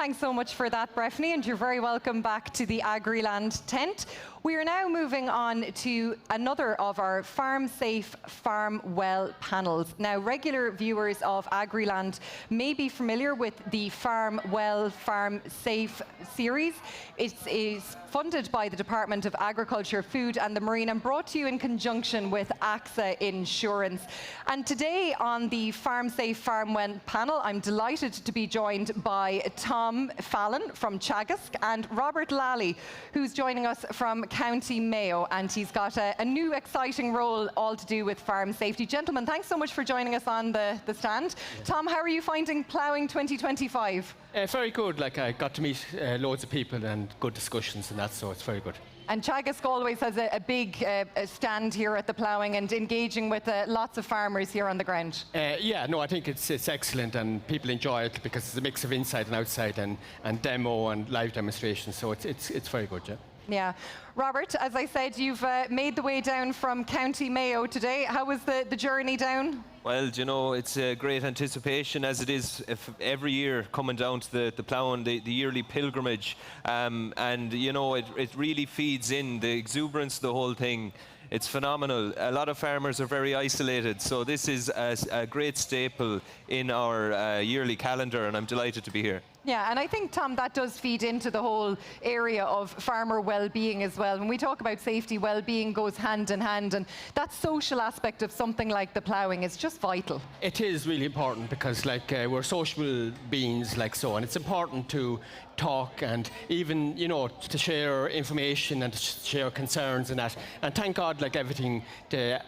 Thanks so much for that, Breffney, and you're very welcome back to the Agriland tent. We are now moving on to another of our Farm Safe, Farm Well panels. Now, regular viewers of Agriland may be familiar with the Farm Well, Farm Safe series. It is funded by the Department of Agriculture, Food and the Marine and brought to you in conjunction with AXA Insurance. And today on the Farm Safe, Farm Well panel, I'm delighted to be joined by Tom Fallon from Teagasc and Robert Lally, who's joining us from County Mayo, and he's got a new exciting role all to do with farm safety. Gentlemen, thanks so much for joining us on the stand. Yeah. Tom, how are you finding ploughing 2025? Very good. Like, I got to meet loads of people and good discussions and that, so it's very good. And Teagasc always has a big stand here at the ploughing and engaging with lots of farmers here on the ground. Yeah, no, I think it's excellent and people enjoy it because it's a mix of inside and outside and demo and live demonstrations, so it's very good, yeah. Yeah. Robert, as I said, you've made the way down from County Mayo today. How was the journey down? Well, you know, it's a great anticipation, as it is every year coming down to the ploughing, the yearly pilgrimage. And, you know, it really feeds in the exuberance, the whole thing. It's phenomenal. A lot of farmers are very isolated, so this is a great staple in our yearly calendar, and I'm delighted to be here. Yeah, and I think, Tom, that does feed into the whole area of farmer well-being as well. When we talk about safety, well-being goes hand in hand, and that social aspect of something like the ploughing is just vital. It is really important because, like, we're social beings, like so, and it's important to talk and even, you know, to share information and to share concerns and that. And thank God, like everything, the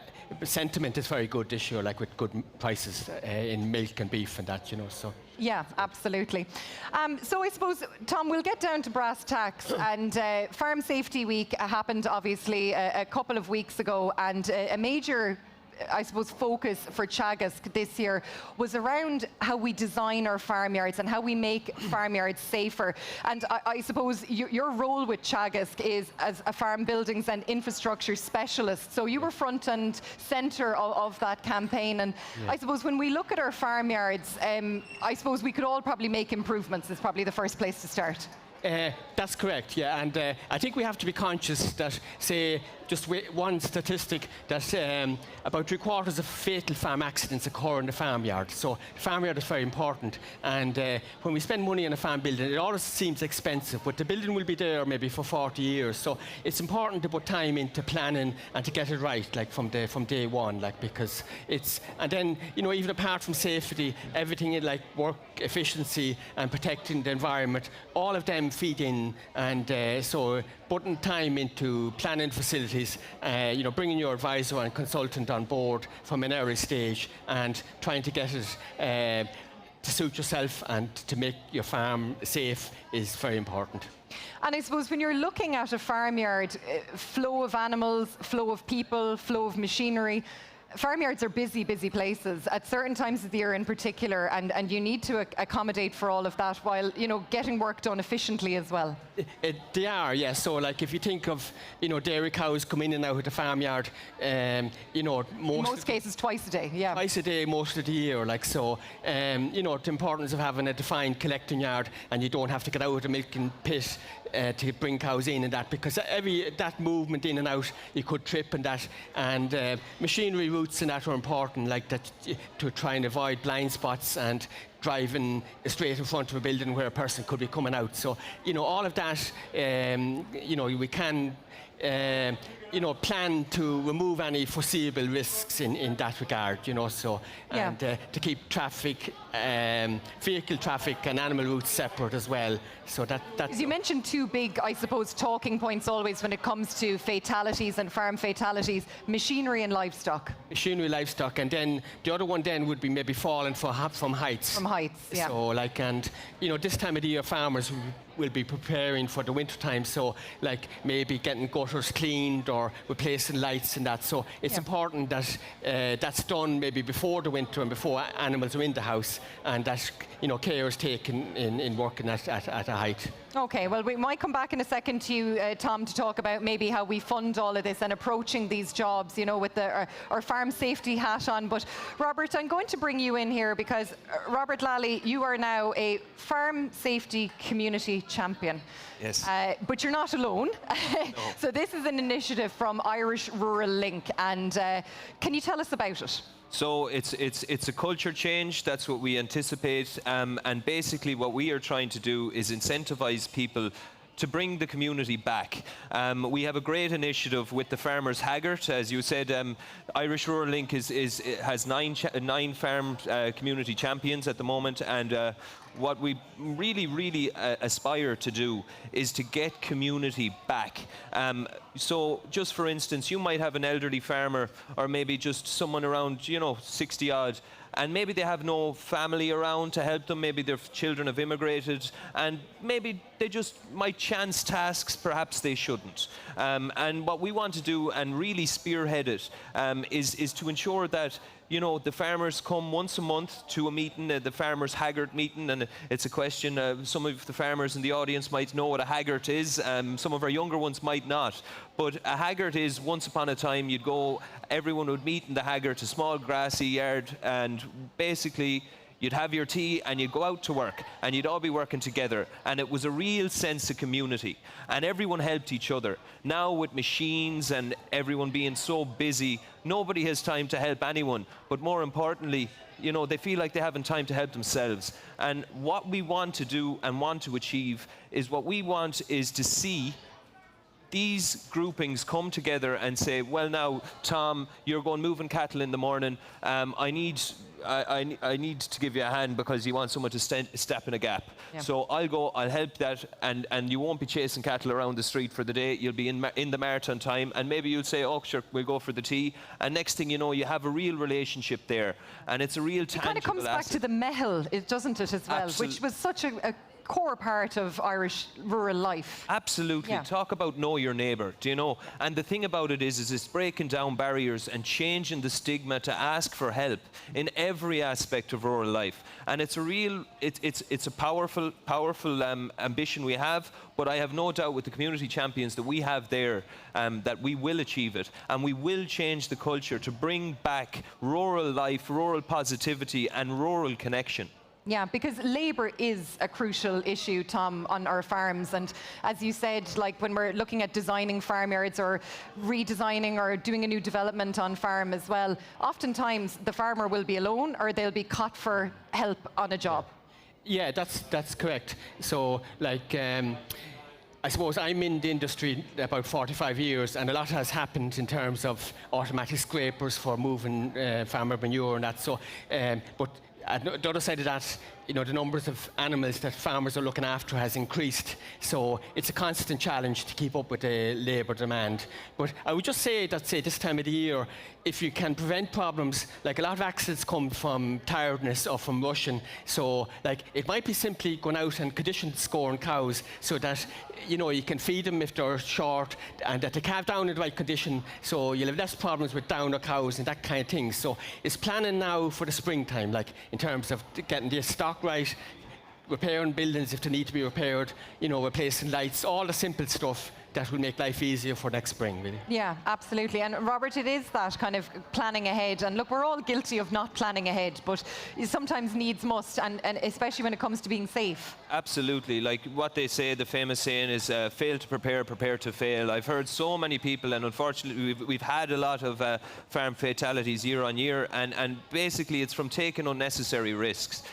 sentiment is very good this year, like with good prices in milk and beef and that, you know, so. Yeah, absolutely. So I suppose, Tom, we'll get down to brass tacks. And Farm Safety Week happened, obviously, a couple of weeks ago, and a major, I suppose, focus for Teagasc this year was around how we design our farmyards and how we make farmyards safer. And I suppose your role with Teagasc is as a farm buildings and infrastructure specialist. So you were front and centre of that campaign. And yeah. I suppose when we look at our farmyards, I suppose we could all probably make improvements. Is probably the first place to start. That's correct, yeah, and I think we have to be conscious that, say, just one statistic, that about 3/4 of fatal farm accidents occur in the farmyard. So the farmyard is very important, and when we spend money on a farm building, it always seems expensive, but the building will be there maybe for 40 years. So it's important to put time into planning and to get it right, like from day one, like, because it's, and then, you know, even apart from safety, everything in like work efficiency and protecting the environment, all of them feed in, and so putting time into planning facilities, you know, bringing your advisor and consultant on board from an early stage and trying to get it to suit yourself and to make your farm safe is very important. And I suppose when you're looking at a farmyard, flow of animals, flow of people, flow of machinery, farmyards are busy places at certain times of the year in particular, and you need to accommodate for all of that while, you know, getting work done efficiently as well. They are, yes. So, like, if you think of, you know, dairy cows come in and out of the farmyard, you know, in most cases twice a day, yeah. Twice a day, most of the year, like so. You know, the importance of having a defined collecting yard, and you don't have to get out of the milking pit to bring cows in and that, because that movement in and out, you could trip and that, and machinery routes and that are important, like that, to try and avoid blind spots and driving straight in front of a building where a person could be coming out. So, you know, all of that, you know, we can, you know, plan to remove any foreseeable risks in that regard, you know, so, yeah. And to keep traffic, vehicle traffic and animal routes separate as well. So that's... You mentioned two big, I suppose, talking points always when it comes to fatalities and farm fatalities: machinery and livestock. Machinery, livestock, and then the other one then would be maybe falling from heights. From heights, yeah. So, like, and, you know, this time of the year, farmers will be preparing for the winter time. So like maybe getting gutters cleaned or replacing lights and that. So it's important that that's done maybe before the winter and before animals are in the house, and that care is taken in working at a height. Okay, well, we might come back in a second to you, Tom, to talk about maybe how we fund all of this and approaching these jobs, with our farm safety hat on. But Robert, I'm going to bring you in here because Robert Lally, you are now a farm safety community champion. Yes. But you're not alone. No. So this is an initiative from Irish Rural Link, and can you tell us about it? So it's a culture change. That's what we anticipate. And basically what we are trying to do is incentivize people to bring the community back. We have a great initiative with the Farmers Haggart. As you said, Irish Rural Link has nine farm community champions at the moment, and what we really aspire to do is to get community back. So just for instance, you might have an elderly farmer or maybe just someone around 60 odd, and maybe they have no family around to help them. Maybe their children have immigrated, and maybe they just might chance tasks perhaps they shouldn't. And what we want to do and really spearhead it is to ensure that the farmers come once a month to a meeting, the Farmers Haggart meeting, and it's a question, some of the farmers in the audience might know what a Haggart is, some of our younger ones might not. But a Haggart is, once upon a time, everyone would meet in the Haggart, a small grassy yard, and basically you'd have your tea and you'd go out to work and you'd all be working together, and it was a real sense of community and everyone helped each other. Now with machines and everyone being so busy, nobody has time to help anyone, but more importantly, they feel like they haven't time to help themselves. And what we want to do and want to achieve is to see these groupings come together and say, well, now, Tom, you're going moving cattle in the morning. I need to give you a hand because you want someone to step in a gap. Yeah. So I'll go, I'll help that, and you won't be chasing cattle around the street for the day. You'll be in the marathon time, and maybe you'll say, oh, sure, we'll go for the tea. And next thing you know, you have a real relationship there, and it's a real tangible asset. It kind of comes back to the mehel, doesn't it, as well? Absolutely. Which was such a core part of Irish rural life. Absolutely. Yeah. Talk about know your neighbour, And the thing about it is it's breaking down barriers and changing the stigma to ask for help in every aspect of rural life. And it's a powerful ambition we have, but I have no doubt with the community champions that we have there that we will achieve it, and we will change the culture to bring back rural life, rural positivity and rural connection. Yeah, because labour is a crucial issue, Tom, on our farms. And as you said, like when we're looking at designing farmyards or redesigning or doing a new development on farm as well, oftentimes the farmer will be alone or they'll be caught for help on a job. Yeah, that's correct. So, I suppose I'm in the industry about 45 years, and a lot has happened in terms of automatic scrapers for moving farmer manure and that. So, but at the other side of that, the numbers of animals that farmers are looking after has increased. So it's a constant challenge to keep up with the labour demand. But I would just say that, this time of the year, if you can prevent problems, like a lot of accidents come from tiredness or from rushing. So it might be simply going out and condition scoring cows so that, you can feed them if they're short and that they calve down in the right condition. So you'll have less problems with downer cows and that kind of thing. So it's planning now for the springtime, in terms of getting the stock right, repairing buildings if they need to be repaired, replacing lights, all the simple stuff that will make life easier for next spring, really. Yeah, absolutely. And Robert, it is that kind of planning ahead. And look, we're all guilty of not planning ahead, but sometimes needs must, and especially when it comes to being safe. Absolutely. Like what they say, the famous saying is, fail to prepare, prepare to fail. I've heard so many people, and unfortunately we've had a lot of farm fatalities year on year, and basically it's from taking unnecessary risks.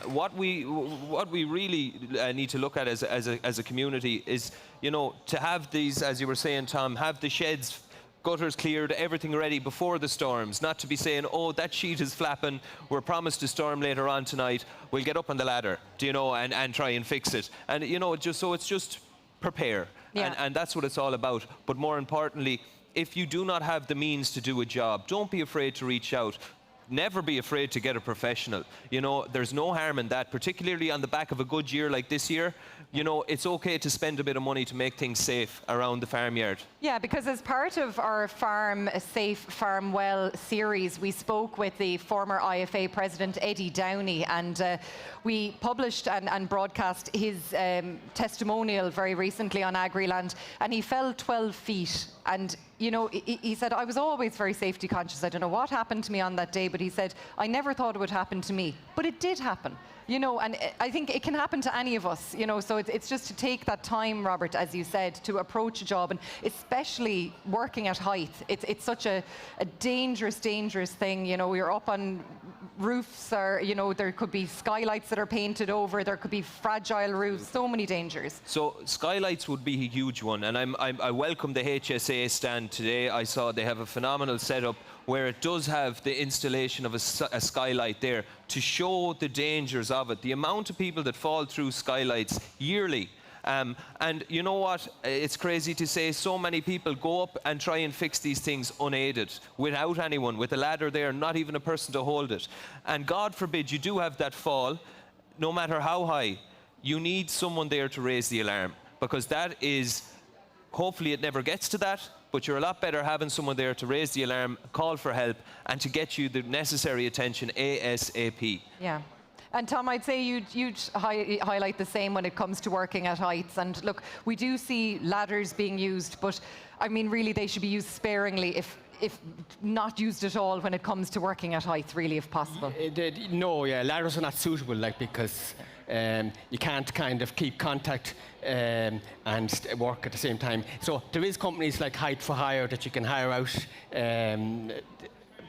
What we really need to look at as a community is, to have these, as you were saying, Tom, have the sheds, gutters cleared, everything ready before the storms, not to be saying, oh, that sheet is flapping, we're promised a storm later on tonight, we'll get up on the ladder, and try and fix it. And, it's just prepare. Yeah. And that's what it's all about. But more importantly, if you do not have the means to do a job, don't be afraid to reach out. never be afraid to get a professional. You know, there's no harm in that, particularly on the back of a good year like this year. You know, it's okay to spend a bit of money to make things safe around the farmyard. Yeah, because as part of our Farm Safe, Farm Well series, we spoke with the former IFA president, Eddie Downey, and we published and broadcast his testimonial very recently on Agriland, and he fell 12 feet. And, you know, he said, I was always very safety conscious. I don't know what happened to me on that day, but he said, I never thought it would happen to me. But it did happen. You know, and I think it can happen to any of us, you know, so it's just to take that time, Robert, as you said, to approach a job, and especially working at height. It's such a dangerous thing, you know, you're up on roofs, or, you know, there could be skylights that are painted over, there could be fragile roofs, so many dangers. So skylights would be a huge one, and I welcome the HSA stand today. I saw they have a phenomenal setup where it does have the installation of a skylight there to show the dangers of it. The amount of people that fall through skylights yearly. And you know what? It's crazy to say so many people go up and try and fix these things unaided, without anyone, with a ladder there, not even a person to hold it. And God forbid you do have that fall, no matter how high, you need someone there to raise the alarm, because that is, hopefully it never gets to that, but you're a lot better having someone there to raise the alarm, call for help, and to get you the necessary attention ASAP. Yeah. And Tom, I'd say you'd highlight the same when it comes to working at heights. And look, we do see ladders being used, but I mean, really, they should be used sparingly, if not used at all, when it comes to working at heights, really, if possible. No, yeah, ladders are not suitable, like, because you can't kind of keep contact and work at the same time. So there is companies like Height for Hire that you can hire out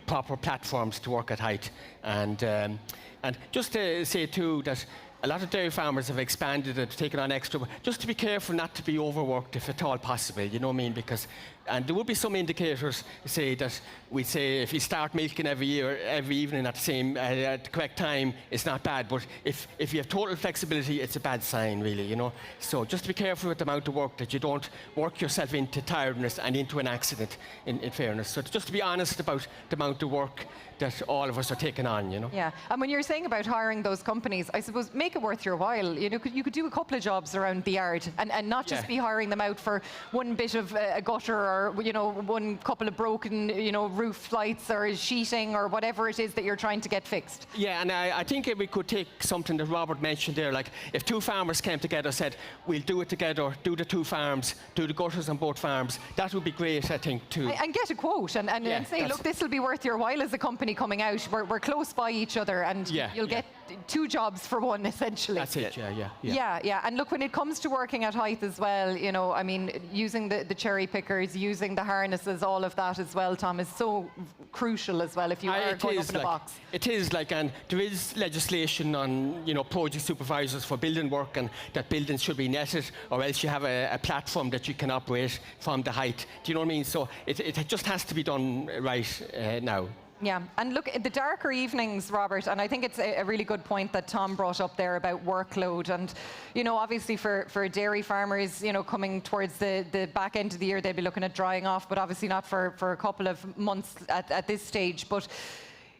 proper platforms to work at height. And just to say too that a lot of dairy farmers have expanded and taken on extra, just to be careful not to be overworked if at all possible, you know what I mean? Because, and there would be some indicators say that we say if you start milking every evening at the correct time, it's not bad. But if you have total flexibility, it's a bad sign, really, you know. So just be careful with the amount of work, that you don't work yourself into tiredness and into an accident, in fairness. So just to be honest about the amount of work that all of us are taking on, you know. Yeah, and when you're saying about hiring those companies, I suppose make it worth your while. You know, you could do a couple of jobs around the yard, and not just be hiring them out for one bit of a gutter, or, you know, one couple of broken, you know, roof lights or sheeting or whatever it is that you're trying to get fixed. Yeah, and I think if we could take something that Robert mentioned there, like if two farmers came together, said, we'll do it together, do the two farms, do the gutters on both farms, that would be great, I think, too. And get a quote and say, look, this will be worth your while as a company coming out. We're close by each other, and you'll get two jobs for one, essentially. That's it, yeah. Yeah, and look, when it comes to working at height as well, you know, I mean, using the cherry pickers, using the harnesses, all of that as well, Tom, is so crucial as well if you are going up in a box. It is, like, and there is legislation on, you know, project supervisors for building work, and that buildings should be netted, or else you have a platform that you can operate from the height. Do you know what I mean? So it just has to be done right now. Yeah, and look, the darker evenings, Robert, and I think it's a really good point that Tom brought up there about workload. And, you know, obviously for dairy farmers, you know, coming towards the back end of the year, they'll be looking at drying off, but obviously not for a couple of months at this stage. But,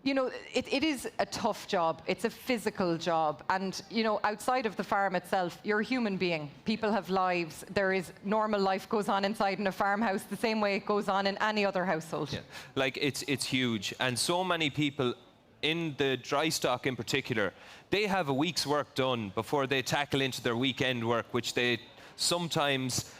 you know, it is a tough job. It's a physical job. And, you know, outside of the farm itself, you're a human being. People have lives. There is normal life goes on inside in a farmhouse the same way it goes on in any other household. Yeah. Like, it's huge. And so many people in the dry stock in particular, they have a week's work done before they tackle into their weekend work, which they sometimes,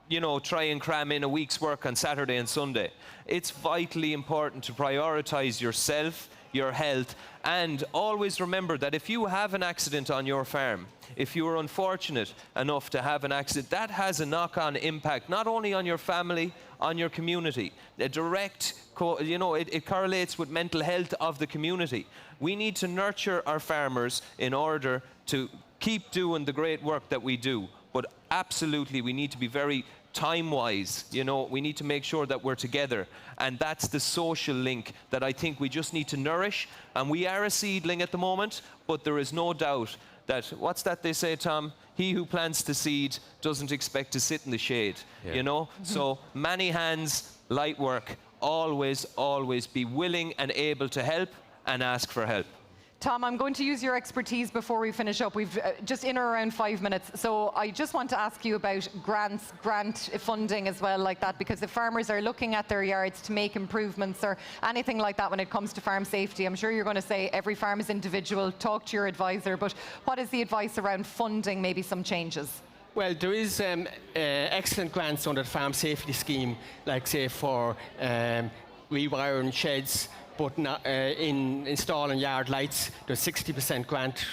you know, try and cram in a week's work on Saturday and Sunday. It's vitally important to prioritize yourself, your health, and always remember that if you have an accident on your farm, if you are unfortunate enough to have an accident, that has a knock-on impact, not only on your family, on your community. A direct, you know, it correlates with mental health of the community. We need to nurture our farmers in order to keep doing the great work that we do. But absolutely, we need to be very time-wise, you know, we need to make sure that we're together. And that's the social link that I think we just need to nourish. And we are a seedling at the moment, but there is no doubt that, what's that they say, Tom? He who plants the seed doesn't expect to sit in the shade, you know? So many hands, light work, always, always be willing and able to help and ask for help. Tom, I'm going to use your expertise before we finish up. We've just in or around 5 minutes. So I just want to ask you about grant funding as well, like that, because if farmers are looking at their yards to make improvements or anything like that when it comes to farm safety, I'm sure you're going to say every farm is individual, talk to your advisor, but what is the advice around funding maybe some changes? Well, there is excellent grants under the farm safety scheme, like say for rewiring sheds, but not, in installing yard lights, there's 60% grant.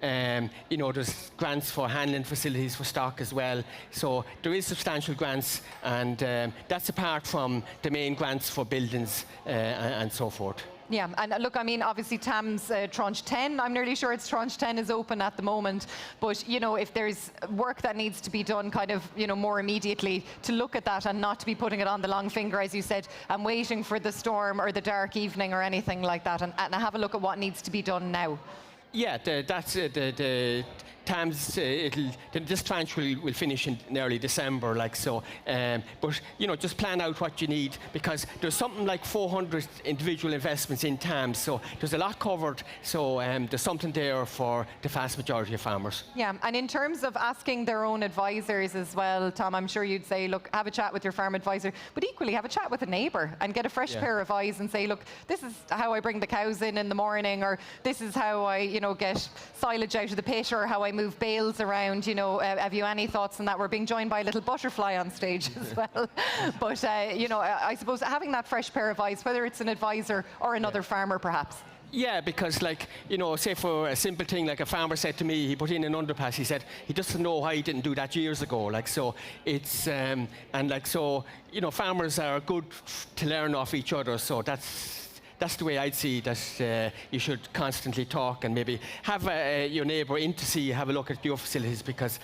There's grants for handling facilities for stock as well. So there is substantial grants, and that's apart from the main grants for buildings and so forth. Yeah, and look, I mean, obviously TAM's tranche 10, I'm nearly sure it's tranche 10 is open at the moment, but, if there's work that needs to be done kind of, more immediately, to look at that and not to be putting it on the long finger, as you said, and waiting for the storm or the dark evening or anything like that, and have a look at what needs to be done now. Yeah, that's the TAM's, this tranche will finish in early December, like so. But, just plan out what you need, because there's something like 400 individual investments in TAM's, so there's a lot covered, so there's something there for the vast majority of farmers. Yeah, and in terms of asking their own advisors as well, Tom, I'm sure you'd say, look, have a chat with your farm advisor, but equally have a chat with a neighbour and get a fresh pair of eyes and say, look, this is how I bring the cows in the morning, or this is how I, get silage out of the pit, or how I move bales around. Have you any thoughts on that? We're being joined by a little butterfly on stage as well. But, I suppose having that fresh pair of eyes, whether it's an advisor or another farmer perhaps. Yeah, because say for a simple thing, like a farmer said to me, he put in an underpass, he said he doesn't know why he didn't do that years ago, so it's, farmers are good to learn off each other, so that's the way I'd see that you should constantly talk and maybe have your neighbour in to see, have a look at your facilities, because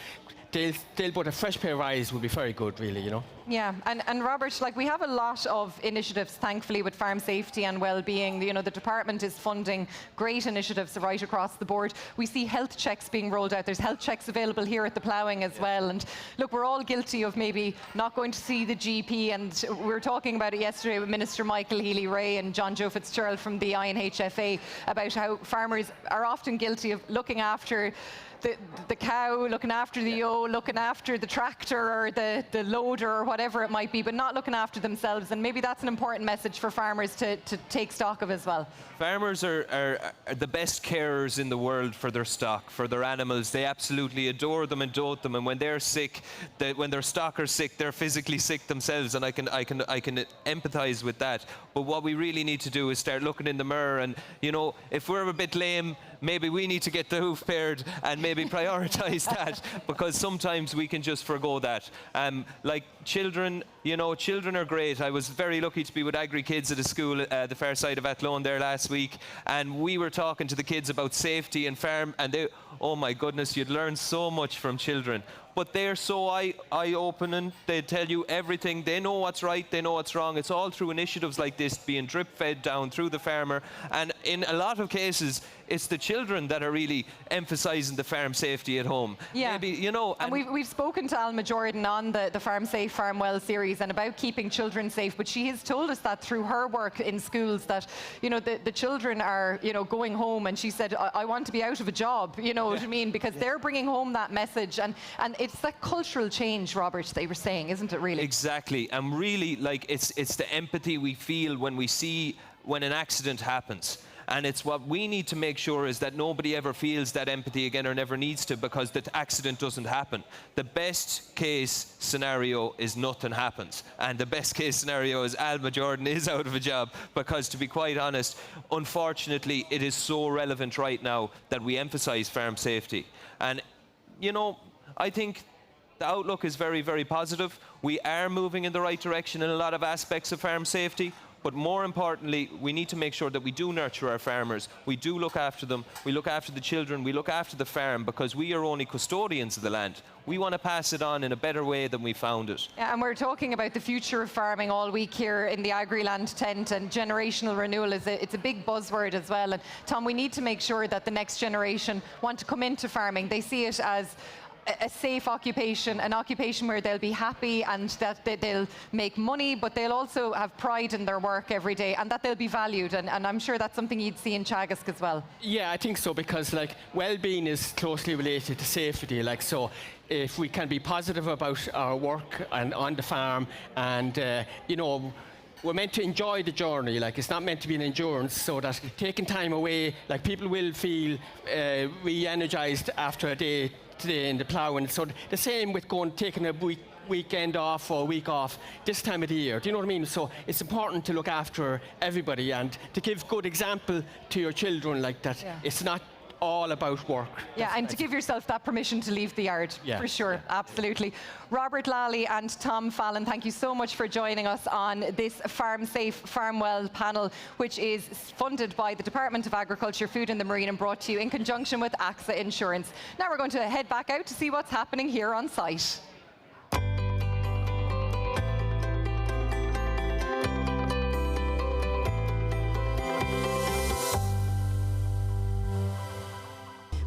they'll put a fresh pair of eyes would be very good, really, Yeah, and Robert, we have a lot of initiatives, thankfully, with farm safety and well-being. The department is funding great initiatives right across the board. We see health checks being rolled out. There's health checks available here at the ploughing as well. And look, we're all guilty of maybe not going to see the GP. And we were talking about it yesterday with Minister Michael Healy-Rae and John Joe Fitzgerald from the INHFA about how farmers are often guilty of looking after the cow, looking after the ewe, looking after the tractor or the loader or whatever it might be, but not looking after themselves. And maybe that's an important message for farmers to take stock of as well. Farmers are the best carers in the world for their stock, for their animals. They absolutely adore them and dote them. And when they're sick, when their stock are sick, they're physically sick themselves. And I can empathise with that. But what we really need to do is start looking in the mirror. And if we're a bit lame, maybe we need to get the hoof paired and maybe prioritise that, because sometimes we can just forgo that. Like children, children are great. I was very lucky to be with Agri Kids at a school the far side of Athlone there last week, and we were talking to the kids about safety and farm, and they, oh my goodness, you'd learn so much from children. But they're so eye-opening. They tell you everything. They know what's right. They know what's wrong. It's all through initiatives like this being drip-fed down through the farmer. And in a lot of cases, it's the children that are really emphasising the farm safety at home. Yeah. Maybe, And we've spoken to Alma Jordan on the Farm Safe, Farm Well series and about keeping children safe. But she has told us that through her work in schools that, the children are, going home. And she said, I want to be out of a job, what I mean? Because they're bringing home that message. And it's that cultural change, Robert, they were saying, isn't it really? Exactly. And really, it's the empathy we feel when an accident happens. And it's what we need to make sure is that nobody ever feels that empathy again, or never needs to, because the accident doesn't happen. The best case scenario is nothing happens. And the best case scenario is Alma Jordan is out of a job, because to be quite honest, unfortunately, it is so relevant right now that we emphasise farm safety. And, I think the outlook is very, very positive. We are moving in the right direction in a lot of aspects of farm safety. But more importantly, we need to make sure that we do nurture our farmers. We do look after them. We look after the children. We look after the farm, because we are only custodians of the land. We want to pass it on in a better way than we found it. Yeah, and we're talking about the future of farming all week here in the Agriland tent, and generational renewal it's a big buzzword as well. And Tom, we need to make sure that the next generation want to come into farming. They see it as a safe occupation, an occupation where they'll be happy and that they'll make money, but they'll also have pride in their work every day and that they'll be valued. And I'm sure that's something you'd see in Teagasc as well. Yeah, I think so, because like well-being is closely related to safety. Like, so if we can be positive about our work and on the farm, and you know, we're meant to enjoy the journey. Like, it's not meant to be an endurance, so that taking time away, like, people will feel re-energized after a day today in the ploughing. So the same with taking a weekend off or a week off this time of the year. Do you know what I mean? So it's important to look after everybody and to give good example to your children, like that. Yeah. It's not all about work. Yeah, and to give yourself that permission to leave the yard, for sure, absolutely. Robert Lally and Tom Fallon, thank you so much for joining us on this Farm Safe, Farm Well panel, which is funded by the Department of Agriculture, Food and the Marine, and brought to you in conjunction with AXA Insurance. Now we're going to head back out to see what's happening here on site.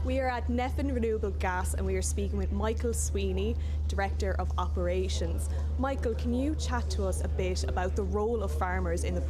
We are at Neffin Renewable Gas and we are speaking with Michael Sweeney, Director of Operations. Michael, can you chat to us a bit about the role of farmers in the